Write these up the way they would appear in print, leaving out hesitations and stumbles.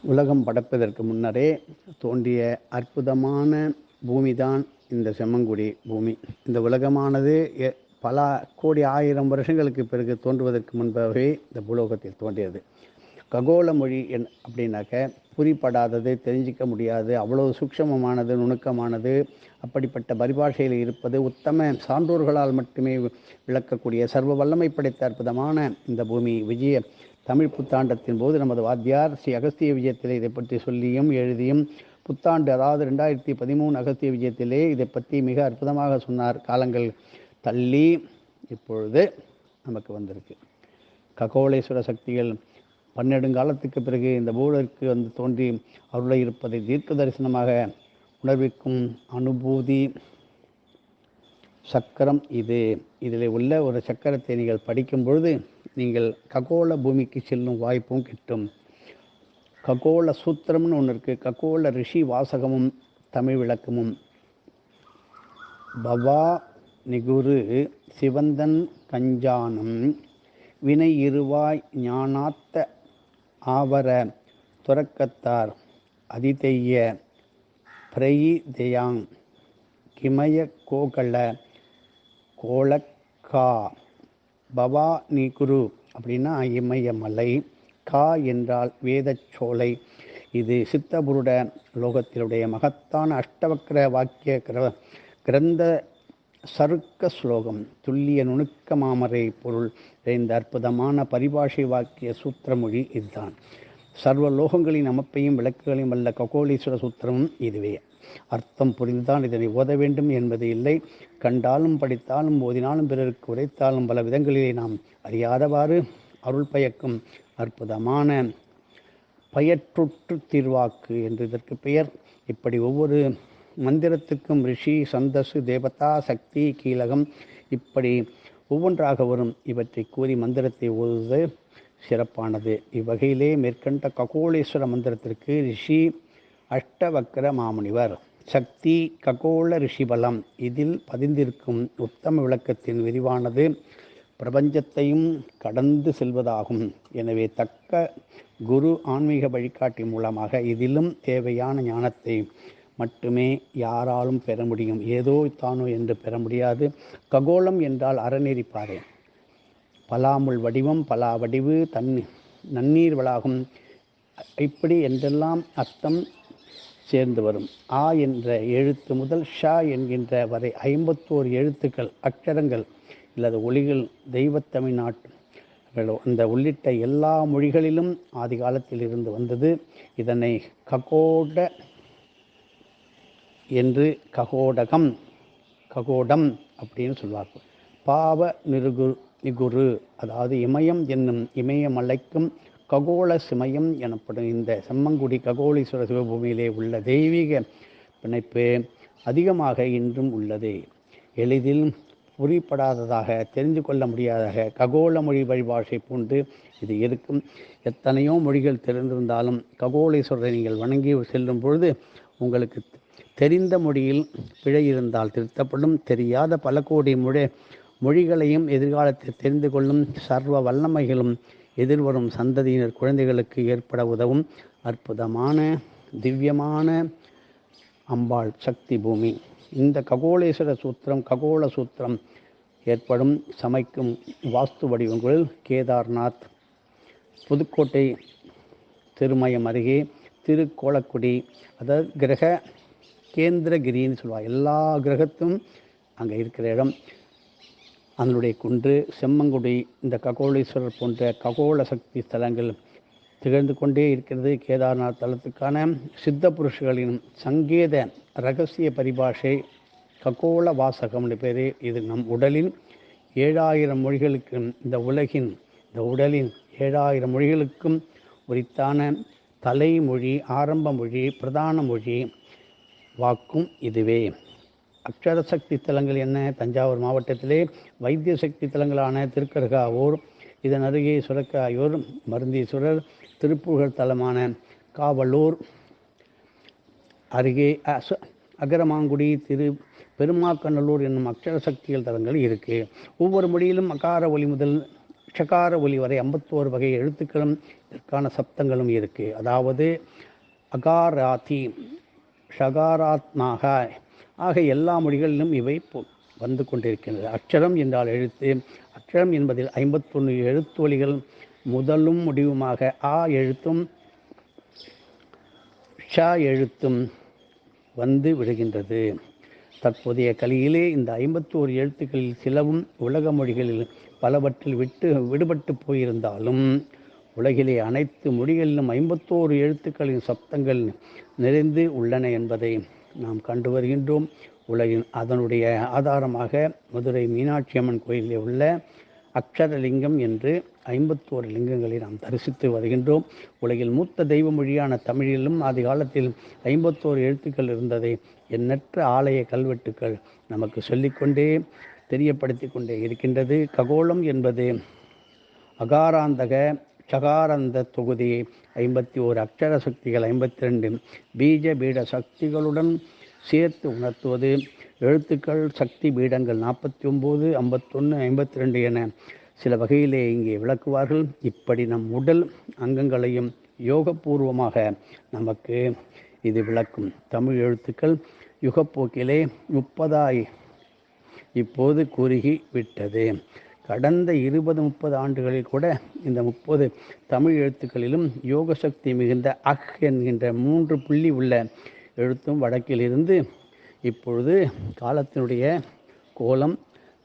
உலகம் படைப்பதற்கு முன்னரே தோன்றிய அற்புதமான பூமிதான் இந்த செம்மங்குடி பூமி. இந்த உலகமானது பல கோடி ஆயிரம் வருஷங்களுக்கு பிறகு தோன்றுவதற்கு முன்பாகவே இந்த பூலோகத்தில் தோன்றியது. ககோள மொழி அப்படின்னாக்க புரிப்படாதது, தெரிஞ்சிக்க முடியாது, அவ்வளவு சூக்ஷமமானது, நுணுக்கமானது. அப்படிப்பட்ட பரிபாஷையில் இருப்பது உத்தம சான்றோர்களால் மட்டுமே விளக்கக்கூடிய சர்வ வல்லமை படைத்த அற்புதமான இந்த பூமி. விஜய தமிழ் புத்தாண்டத்தின் போது நமது வாத்தியார் ஸ்ரீ அகஸ்திய விஜயத்திலே இதை பற்றி சொல்லியும் எழுதியும் புத்தாண்டு, அதாவது 2013 அகஸ்திய விஜயத்திலே இதை பற்றி மிக அற்புதமாக சொன்னார். காலங்கள் தள்ளி இப்பொழுது நமக்கு வந்திருக்கு. ககோளேஸ்வர சக்திகள் பன்னெடுங்காலத்துக்கு பிறகு இந்த பூலருக்கு வந்து தோன்றி அருளை இருப்பதை தீர்க்க தரிசனமாக உணர்விக்கும் அனுபூதி சக்கரம் இது. இதில் உள்ள ஒரு சக்கரத்தை நீங்கள் படிக்கும் பொழுது நீங்கள் ககோள பூமிக்கு செல்லும் வாய்ப்பும் கிட்டும். ககோள சூத்திரம்னு ஒன்று இருக்குது. ககோள ரிஷி வாசகமும் தமிழ் விளக்கமும். பவா நிகுரு சிவந்தன் கஞ்சானம் வினை இருவாய் ஞானாத்த ஆவர துறக்கத்தார் அதிதைய பிரயிதயாங் கிமய கோகல கோலக்கா. பவா நீ குரு அப்படின்னா இமயமலை, கா என்றால் வேதச்சோலை. இது சித்தபுருட லோகத்தினுடைய மகத்தான அஷ்டவக்ர வாக்கிய கிரந்த சருக்க ஸ்லோகம். துல்லிய நுணுக்க மாமரை பொருள் இந்த அற்புதமான பரிபாஷை வாக்கிய சூத்திரமொழி இதுதான். சர்வ லோகங்களின் அமைப்பையும் விளக்குகளையும் வல்ல ககோளீஸ்வர சூத்திரமும் இதுவே. அர்த்தம் புரிந்துதான் இதனை ஓத வேண்டும் என்பது இல்லை. கண்டாலும் படித்தாலும் ஓதினாலும் பிறருக்கு உரைத்தாலும் பல விதங்களிலே நாம் அறியாதவாறு அருள் பயக்கும் அற்புதமான பயற்றுற்று தீர்வாக்கு என்று இதற்கு பெயர். இப்படி ஒவ்வொரு மந்திரத்துக்கும் ரிஷி, சந்தசு, தேவதா, சக்தி, கீலகம் இப்படி ஒவ்வொன்றாக வரும். இவற்றை கூறி மந்திரத்தை ஓதுவது சிறப்பானது. இவ்வகையிலே மேற்கண்ட ககோளேஸ்வர மந்திரத்திற்கு ரிஷி அஷ்டவக்ர மாமுனிவர், சக்தி ககோள ரிஷிபலம். இதில் பதிந்திருக்கும் உத்தம விளக்கத்தின் விரிவானது பிரபஞ்சத்தையும் கடந்து செல்வதாகும். எனவே தக்க குரு ஆன்மீக வழிகாட்டி மூலமாக இதிலும் தேவையான ஞானத்தை மட்டுமே யாராலும் பெற முடியும். ஏதோ தானோ என்று பெற முடியாது. ககோளம் என்றால் அறநெறி பாறை. பலாமுள் வடிவம், பலா வடிவு, நன்னீர் வளாகம் இப்படி என்றெல்லாம் அர்த்தம் சேர்ந்து வரும். ஆ என்ற எழுத்து முதல் ஷா என்கின்ற வரை 51 எழுத்துக்கள், அக்ஷரங்கள் இல்லது ஒளிகள் தெய்வத்தமிழ்நாட்டு அந்த உள்ளிட்ட எல்லா மொழிகளிலும் ஆதி காலத்தில் இருந்து வந்தது. இதனை ககோட என்று ககோடம் அப்படின்னு சொல்வார்கள். பாவ நிகுரு அதாவது இமயம் என்னும் இமயமலைக்கும் ககோள சிமயம் எனப்படும் இந்த செம்மங்குடி ககோளீஸ்வர சிவபூமியிலே உள்ள தெய்வீக பிணைப்பு அதிகமாக இன்றும் உள்ளது. எளிதில் புரிப்படாததாக, தெரிந்து கொள்ள முடியாததாக ககோள மொழி வழிபாஷை போன்று இது இருக்கும். எத்தனையோ மொழிகள் தெரிந்திருந்தாலும் ககோளீஸ்வரரை நீங்கள் வணங்கி செல்லும் பொழுது உங்களுக்கு தெரிந்த மொழியில் பிழை இருந்தால் திருத்தப்படும். தெரியாத பல கோடி மொழிகளையும் எதிர்காலத்தில் தெரிந்து கொள்ளும் சர்வ வல்லமைகளும் எதிர்வரும் சந்ததியினர் குழந்தைகளுக்கு ஏற்பட உதவும் அற்புதமான திவ்யமான அம்பாள் சக்தி பூமி. இந்த ககோளேஸ்வர சூத்திரம், ககோள சூத்திரம் ஏற்படும் சமைக்கும் வாஸ்து வடிவங்களில் கேதார்நாத், புதுக்கோட்டை திருமயம் அருகே திருக்கோலக்குடி, அதாவது கிரக கேந்திரகிரின்னு சொல்லுவாள். எல்லா கிரகத்தும் அங்கே இருக்கிற இடம். அதனுடைய குன்று செம்மங்குடி. இந்த ககோளீஸ்வரர் போன்ற ககோள சக்தி ஸ்தலங்கள் திகழ்ந்து கொண்டே இருக்கிறது. கேதார்நாத் தலத்துக்கான சித்த புருஷர்களின் சங்கேத இரகசிய பரிபாஷை ககோள வாசகம்னு பேர். இது நம் உடலின் 7000 மொழிகளுக்கும் இந்த உடலின் 7000 மொழிகளுக்கும் உரித்தான தலைமொழி, ஆரம்ப மொழி, பிரதான மொழி வாக்கும் இதுவே. அக்ஷர சக்தி தலங்கள் என்ன? தஞ்சாவூர் மாவட்டத்திலே வைத்திய சக்தி தலங்களான திருக்கருகாவூர், இதன் அருகே சுரக்காயூர், மருந்தீஸ்வரர், திருப்புகழ் தலமான காவலூர் அருகே அகரமாங்குடி, பெருமாக்கநல்லூர் என்னும் அக்ஷர சக்திகள் தலங்கள் இருக்குது. ஒவ்வொரு மொழியிலும் அகார ஒலி முதல் ஷகார ஒலி வரை 51 வகை எழுத்துக்களும் இதற்கான சப்தங்களும் இருக்குது. அதாவது அகாராதி, ஷகாராத்மாக ஆக எல்லா மொழிகளிலும் இவை வந்து கொண்டிருக்கின்றது. அக்ஷரம் என்றால் எழுத்து. அக்ஷரம் என்பதில் 51 எழுத்தொலிகள் முதலும் முடிவுமாக ஆ எழுத்தும் ஷ எழுத்தும் வந்து விடுகின்றது. தற்போதைய கலியிலே இந்த 51 எழுத்துக்களில் சிலவும் உலக மொழிகளில் பலவற்றில் விடுபட்டு போயிருந்தாலும் உலகிலே அனைத்து மொழிகளிலும் 51 எழுத்துக்களின் சப்தங்கள் நிறைந்து உள்ளன என்பதை நாம் கண்டு வருகின்றோம். உலகின் அதனுடைய ஆதாரமாக மதுரை மீனாட்சி அம்மன் கோயிலிலே உள்ள அக்ஷரலிங்கம் என்று 51 லிங்கங்களை நாம் தரிசித்து வருகின்றோம். உலகில் மூத்த தெய்வ மொழியான தமிழிலும் ஆதி காலத்தில் 51 எழுத்துக்கள் இருந்ததை எண்ணற்ற ஆலய கல்வெட்டுக்கள் நமக்கு சொல்லிக்கொண்டே தெரியப்படுத்தி கொண்டே இருக்கின்றது. ககோளம் என்பது அகாராந்தக சகாரந்த தொகுதி 51 அக்ஷர சக்திகள் 52 பீஜ பீட சக்திகளுடன் சேர்த்து உணர்த்துவது. எழுத்துக்கள் சக்தி பீடங்கள் 49, 51, 52 என சில வகையிலே இங்கே விளக்குவார்கள். இப்படி நம் உடல் அங்கங்களையும் யோகபூர்வமாக நமக்கு இது விளக்கும். தமிழ் எழுத்துக்கள் யுகப்போக்கிலே 30 இப்போது குறுகி விட்டது. கடந்த 20-30 ஆண்டுகளில் கூட இந்த 30 தமிழ் எழுத்துக்களிலும் யோக சக்தி மிகுந்த அஹ் என்கின்ற 3 புள்ளி உள்ள எழுத்தும் வடக்கிலிருந்து இப்பொழுது காலத்தினுடைய கோலம்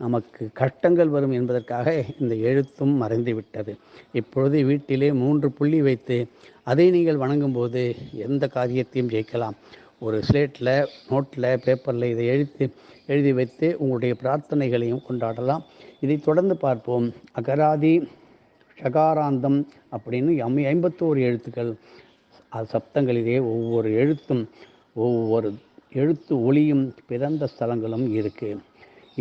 நமக்கு கஷ்டங்கள் வரும் என்பதற்காக இந்த எழுத்தும் மறைந்துவிட்டது. இப்பொழுது வீட்டிலே 3 புள்ளி வைத்து அதை நீங்கள் வணங்கும்போது எந்த காரியத்தையும் ஜெயிக்கலாம். ஒரு ஸ்லேட்டில், நோட்டில், பேப்பரில் இதை எழுதி வைத்து உங்களுடைய பிரார்த்தனைகளையும் கொண்டாடலாம். இதை தொடர்ந்து பார்ப்போம். அகராதி ஷகாராந்தம் அப்படின்னு 51 எழுத்துக்கள் சப்தங்களிலே ஒவ்வொரு எழுத்தும் ஒவ்வொரு எழுத்து ஒளியும் பிறந்த ஸ்தலங்களும் இருக்குது.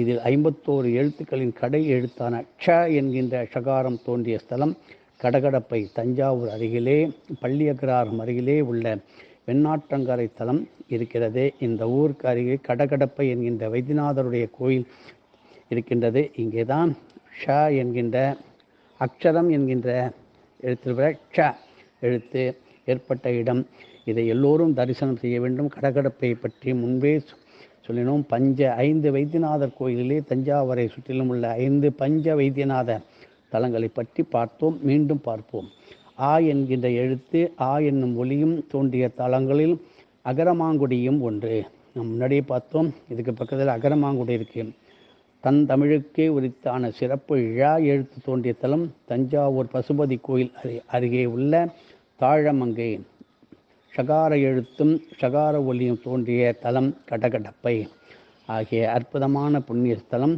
இதில் 51 எழுத்துக்களின் கடை எழுத்தான ஷ என்கின்ற ஷகாரம் தோன்றிய ஸ்தலம் கடகடப்பை, தஞ்சாவூர் அருகிலே பள்ளியகராரம் அருகிலே உள்ள வெண்ணாற்றங்கரை தலம் இருக்கிறது. இந்த ஊருக்கு அருகே கடகடப்பை என்கின்ற வைத்தியநாதருடைய கோயில் இருக்கின்றது. இங்கே தான் ஷ என்கின்ற அக்ஷரம் என்கின்ற எழுத்தில் ஷ எழுத்து ஏற்பட்ட இடம். இதை எல்லோரும் தரிசனம் செய்ய வேண்டும். கடகடப்பை பற்றி முன்பே சொல்லினோம். 5 வைத்தியநாதர் கோயிலிலே தஞ்சாவூரை சுற்றிலும் உள்ள 5 பஞ்ச வைத்தியநாத தலங்களை பற்றி பார்த்தோம். மீண்டும் பார்ப்போம். ஆ என்கின்ற எழுத்து, ஆ என்னும் ஒலியும் தோன்றிய தலங்களில் அகரமாங்குடியும் ஒன்று. நாம் முன்னாடியே பார்த்தோம். இதுக்கு பக்கத்தில் அகரமாங்குடி இருக்கு. தன் தமிழுக்கே உரித்தான சிறப்பு ழ எழுத்து தோன்றிய தலம் தஞ்சாவூர் பசுபதி கோயில் அருகே உள்ள தாழமங்கை. ஷகார எழுத்தும் ஷகார ஒலியும் தோன்றிய தலம் கடகடப்பை ஆகிய அற்புதமான புண்ணிய ஸ்தலம்.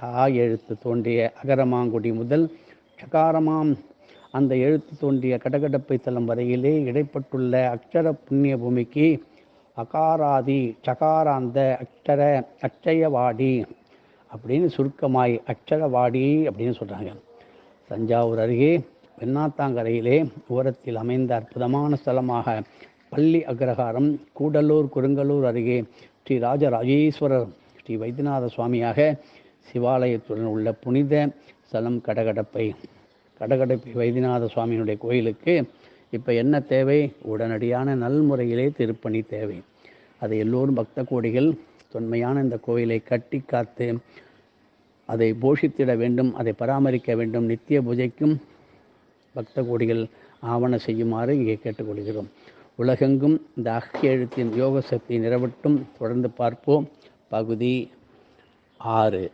ஆ எழுத்து தோன்றிய அகரமாங்குடி முதல் ஷகாரமாம் அந்த எழுத்து தோன்றிய கடகடப்பை தலம் வரையிலே இடைப்பட்டுள்ள அக்ஷர புண்ணிய பூமிக்கு அகாராதி சகாராந்த அட்சயவாடி அப்படின்னு சுருக்கமாய் அக்ஷரவாடி அப்படின்னு சொல்கிறாங்க. தஞ்சாவூர் அருகே வெண்ணாத்தாங்கரையிலே ஓரத்தில் அமைந்த அற்புதமான ஸ்தலமாக பள்ளி அக்ரஹாரம். கூடலூர் குருங்கலூர் அருகே ஸ்ரீ ராஜராஜேஸ்வரர் ஸ்ரீ வைத்தியநாத சுவாமியாக சிவாலயத்துடன் உள்ள புனித ஸ்தலம் கடகடப்பை. கடகடப்பை வைத்தியநாத சுவாமியினுடைய கோயிலுக்கு இப்போ என்ன தேவை? உடனடியான நல்முறையிலே திருப்பணி தேவை. அதை எல்லோரும் பக்த கோடிகள் தொன்மையான இந்த கோயிலை கட்டி காத்து அதை போஷித்திட வேண்டும், அதை பராமரிக்க வேண்டும். நித்திய பூஜைக்கும் பக்த கோடிகள் ஆவண செய்யுமாறு இங்கே கேட்டுக்கொள்கிறோம். உலகெங்கும் இந்த அஹ் எழுத்தின் யோக சக்தி நிறவட்டும். தொடர்ந்து பார்ப்போம். பகுதி 6.